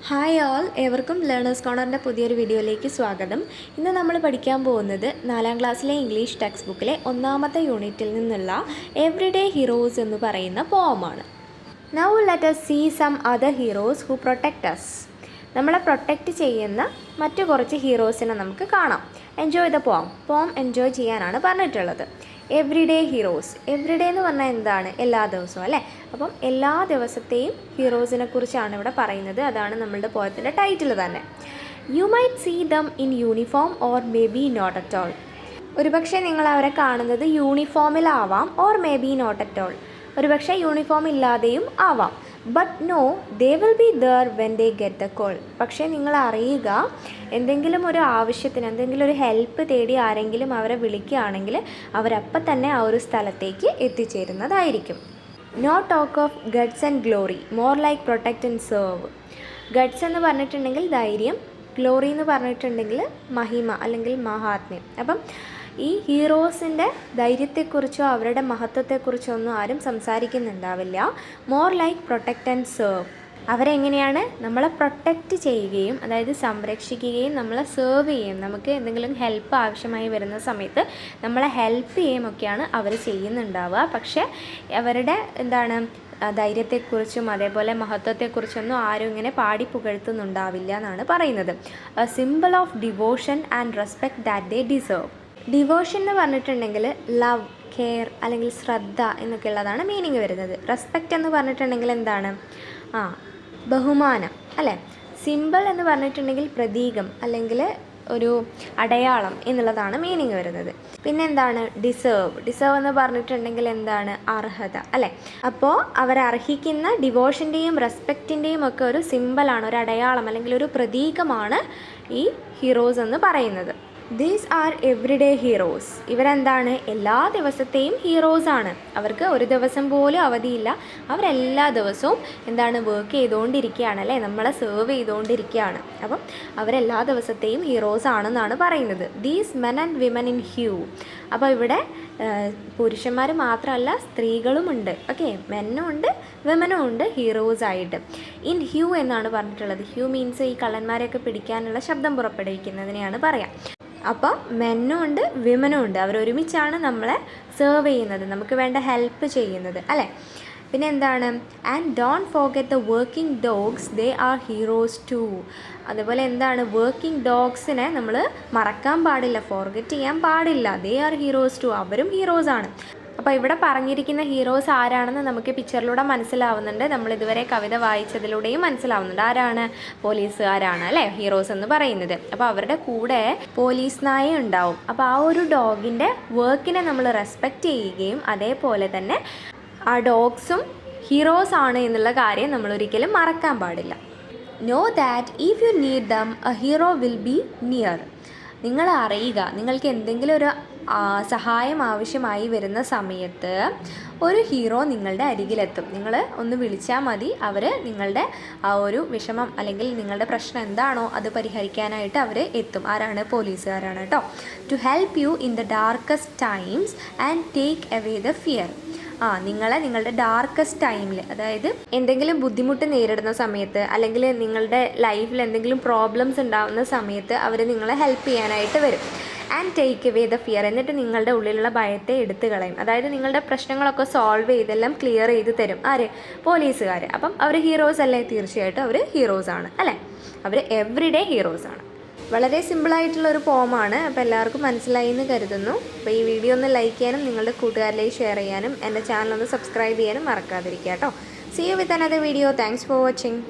Hi all, ഏവർക്കും learners കോർണറിൻ്റെ പുതിയൊരു വീഡിയോയിലേക്ക് സ്വാഗതം. ഇന്ന് നമ്മൾ പഠിക്കാൻ പോകുന്നത് 4ാം ക്ലാസ്സിലെ ഇംഗ്ലീഷ് ടെക്സ്റ്റ് ബുക്കിലെ 1ാമത്തെ യൂണിറ്റിൽ നിന്നുള്ള എവറിഡേ ഹീറോസ് എന്ന് പറയുന്ന പോമാണ്. Now let us see some other heroes who protect us. നമ്മളെ പ്രൊട്ടക്റ്റ് ചെയ്യുന്ന മറ്റു കുറച്ച് ഹീറോസിനെ നമുക്ക് കാണാം. എൻജോയ് ദ പോം എൻജോയ് ചെയ്യാനാണ് പറഞ്ഞിട്ടുള്ളത്. Everyday heroes. എവറിഡേ എന്ന് പറഞ്ഞാൽ എന്താണ്? എല്ലാ ദിവസവും അല്ലേ? അപ്പം എല്ലാ ദിവസത്തെയും ഹീറോസിനെ കുറിച്ചാണ് ഇവിടെ പറയുന്നത്. അതാണ് നമ്മളുടെ പോയത്തിൻ്റെ ടൈറ്റിൽ തന്നെ. You might see them in uniform or may be not at all. ഒരുപക്ഷെ നിങ്ങൾ അവരെ കാണുന്നത് യൂണിഫോമിലാവാം, or may be not at all. ഒരുപക്ഷെ യൂണിഫോം ഇല്ലാതെയും ആവാം. But no, they will be there when they get the call. പക്ഷേ നിങ്ങൾ അറിയുക, എന്തെങ്കിലും ഒരു ആവശ്യത്തിന്, എന്തെങ്കിലും ഒരു ഹെൽപ്പ് തേടി ആരെങ്കിലും അവരെ വിളിക്കുകയാണെങ്കിൽ അവരപ്പം തന്നെ ആ ഒരു സ്ഥലത്തേക്ക് എത്തിച്ചേരുന്നതായിരിക്കും. No talk of guts and glory, more like protect and serve. Guts എന്ന് പറഞ്ഞിട്ടുണ്ടെങ്കിൽ ധൈര്യം, ഗ്ലോറി എന്ന് പറഞ്ഞിട്ടുണ്ടെങ്കിൽ മഹിമ അല്ലെങ്കിൽ മഹാത്മ്യം. അപ്പം ഈ ഹീറോസിൻ്റെ ധൈര്യത്തെക്കുറിച്ചോ അവരുടെ മഹത്വത്തെക്കുറിച്ചോ ഒന്നും ആരും സംസാരിക്കുന്നുണ്ടാവില്ല. More like protect and serve. അവരെങ്ങനെയാണ് നമ്മളെ പ്രൊട്ടക്റ്റ് ചെയ്യുകയും, അതായത് സംരക്ഷിക്കുകയും നമ്മളെ സെർവ് ചെയ്യുകയും, നമുക്ക് എന്തെങ്കിലും ഹെൽപ്പ് ആവശ്യമായി വരുന്ന സമയത്ത് നമ്മളെ ഹെൽപ്പ് ചെയ്യുകയും ഒക്കെയാണ് അവർ ചെയ്യുന്നുണ്ടാവുക. പക്ഷേ അവരുടെ ധൈര്യത്തെക്കുറിച്ചും അതേപോലെ മഹത്വത്തെക്കുറിച്ചൊന്നും ആരും ഇങ്ങനെ പാടി പുകഴ്ത്തുന്നുണ്ടാവില്ല എന്നാണ് പറയുന്നത്. A simple of devotion and respect that they deserve. Devotion എന്ന് പറഞ്ഞിട്ടുണ്ടെങ്കിൽ ലവ്, കെയർ അല്ലെങ്കിൽ ശ്രദ്ധ എന്നൊക്കെ ഉള്ളതാണ് മീനിങ് വരുന്നത്. റെസ്പെക്റ്റ് എന്ന് പറഞ്ഞിട്ടുണ്ടെങ്കിൽ എന്താണ്? ബഹുമാനം അല്ലേ? സിമ്പിൾ എന്ന് പറഞ്ഞിട്ടുണ്ടെങ്കിൽ പ്രതീകം അല്ലെങ്കിൽ ഒരു അടയാളം എന്നുള്ളതാണ് മീനിങ് വരുന്നത്. പിന്നെ എന്താണ്? ഡിസേർവ് എന്ന് പറഞ്ഞിട്ടുണ്ടെങ്കിൽ എന്താണ്? അർഹത അല്ലേ? അപ്പോൾ അവരർഹിക്കുന്ന ഡിവോഷൻ്റെയും റെസ്പെക്റ്റിൻ്റെയും ഒക്കെ ഒരു സിമ്പിളാണ്, ഒരു അടയാളം അല്ലെങ്കിൽ ഒരു പ്രതീകമാണ് ഈ ഹീറോസ് എന്ന് പറയുന്നത്. These are everyday heroes. ഇവരെന്താണ്? എല്ലാ ദിവസത്തെയും ഹീറോസാണ്. അവർക്ക് ഒരു ദിവസം പോലും അവധിയില്ല. അവരെല്ലാ ദിവസവും വർക്ക് ചെയ്തുകൊണ്ടിരിക്കുകയാണ് അല്ലേ? നമ്മളെ സെർവ് ചെയ്തുകൊണ്ടിരിക്കുകയാണ്. അപ്പം അവരെല്ലാ ദിവസത്തെയും ഹീറോസ് ആണെന്നാണ് പറയുന്നത്. These men and women in hue. അപ്പോൾ ഇവിടെ പുരുഷന്മാർ മാത്രമല്ല, സ്ത്രീകളുമുണ്ട്. ഓക്കെ, മെന്നും ഉണ്ട്, വിമനും ഉണ്ട് ഹീറോസായിട്ട്. ഇൻ ഹ്യൂ എന്നാണ് പറഞ്ഞിട്ടുള്ളത്. ഹ്യൂ മീൻസ് ഈ കള്ളന്മാരെയൊക്കെ പിടിക്കാനുള്ള ശബ്ദം പുറപ്പെടുവിക്കുന്നതിനെയാണ് പറയാം. അപ്പോൾ മെന്നും ഉണ്ട്, വിമനും ഉണ്ട്. അവരൊരുമിച്ചാണ് നമ്മളെ സെർവ് ചെയ്യുന്നത്, നമുക്ക് വേണ്ട ഹെൽപ്പ് ചെയ്യുന്നത് അല്ലേ? പിന്നെ എന്താണ്? And don't forget the working dogs, they are heroes too. അതുപോലെ എന്താണ്? വർക്കിംഗ് ഡോഗ്സിനെ നമ്മൾ മറക്കാൻ പാടില്ല, ഫോർഗെറ്റ് ചെയ്യാൻ പാടില്ല. They are heroes too. അവരും ഹീറോസാണ്. അപ്പോൾ ഇവിടെ പറഞ്ഞിരിക്കുന്ന ഹീറോസ് ആരാണെന്ന് നമുക്ക് പിക്ചറിലൂടെ മനസ്സിലാവുന്നുണ്ട്. നമ്മളിതുവരെ കവിത വായിച്ചതിലൂടെയും മനസ്സിലാവുന്നുണ്ട്. ആരാണ്? പോലീസുകാരാണ് അല്ലേ ഹീറോസ് എന്ന് പറയുന്നത്. അപ്പോൾ അവരുടെ കൂടെ പോലീസ് നായ ഉണ്ടാവും. അപ്പോൾ ആ ഒരു ഡോഗിൻ്റെ വർക്കിനെ നമ്മൾ റെസ്പെക്റ്റ് ചെയ്യുകയും അതേപോലെ തന്നെ ആ ഡോഗ്സും ഹീറോസ് ആണ് എന്നുള്ള കാര്യം നമ്മൾ ഒരിക്കലും മറക്കാൻ പാടില്ല. Know that if you need them a hero will be near. നിങ്ങൾ അറിയുക, നിങ്ങൾക്ക് എന്തെങ്കിലും ഒരു സഹായം ആവശ്യമായി വരുന്ന സമയത്ത് ഒരു ഹീറോ നിങ്ങളുടെ അരികിലെത്തും. നിങ്ങൾ ഒന്ന് വിളിച്ചാൽ മതി, അവർ നിങ്ങളുടെ ആ ഒരു വിഷമം അല്ലെങ്കിൽ നിങ്ങളുടെ പ്രശ്നം എന്താണോ അത് പരിഹരിക്കാനായിട്ട് അവർ എത്തും. ആരാണ്? പോലീസുകാരാണ് കേട്ടോ. To help you in the darkest times and take away the fear. നിങ്ങളുടെ ഡാർക്കസ്റ്റ് ടൈമിൽ, അതായത് എന്തെങ്കിലും ബുദ്ധിമുട്ട് നേരിടുന്ന സമയത്ത് അല്ലെങ്കിൽ നിങ്ങളുടെ ലൈഫിൽ എന്തെങ്കിലും പ്രോബ്ലംസ് ഉണ്ടാകുന്ന സമയത്ത് അവർ നിങ്ങളെ ഹെൽപ്പ് ചെയ്യാനായിട്ട് വരും. And take away the fear. എന്നിട്ട് നിങ്ങളുടെ ഉള്ളിലുള്ള ഭയത്തെ എടുത്തു കളയും. അതായത് നിങ്ങളുടെ പ്രശ്നങ്ങളൊക്കെ സോൾവ് ചെയ്തെല്ലാം ക്ലിയർ ചെയ്ത് തരും. ആര്? പോലീസുകാർ. അപ്പം അവർ ഹീറോസ് അല്ലേ? തീർച്ചയായിട്ടും അവർ ഹീറോസാണ് അല്ലേ? അവർ എവറിഡേ ഹീറോസാണ്. വളരെ സിമ്പിളായിട്ടുള്ളൊരു പോമാണ്. അപ്പോൾ എല്ലാവർക്കും മനസ്സിലായി എന്ന് കരുതുന്നു. അപ്പോൾ ഈ വീഡിയോ ഒന്ന് ലൈക്ക് ചെയ്യാനും നിങ്ങളുടെ കൂട്ടുകാരിലേക്ക് ഷെയർ ചെയ്യാനും എൻ്റെ ചാനൽ ഒന്ന് സബ്സ്ക്രൈബ് ചെയ്യാനും മറക്കാതിരിക്കുക കേട്ടോ. See you with another video. Thanks for watching.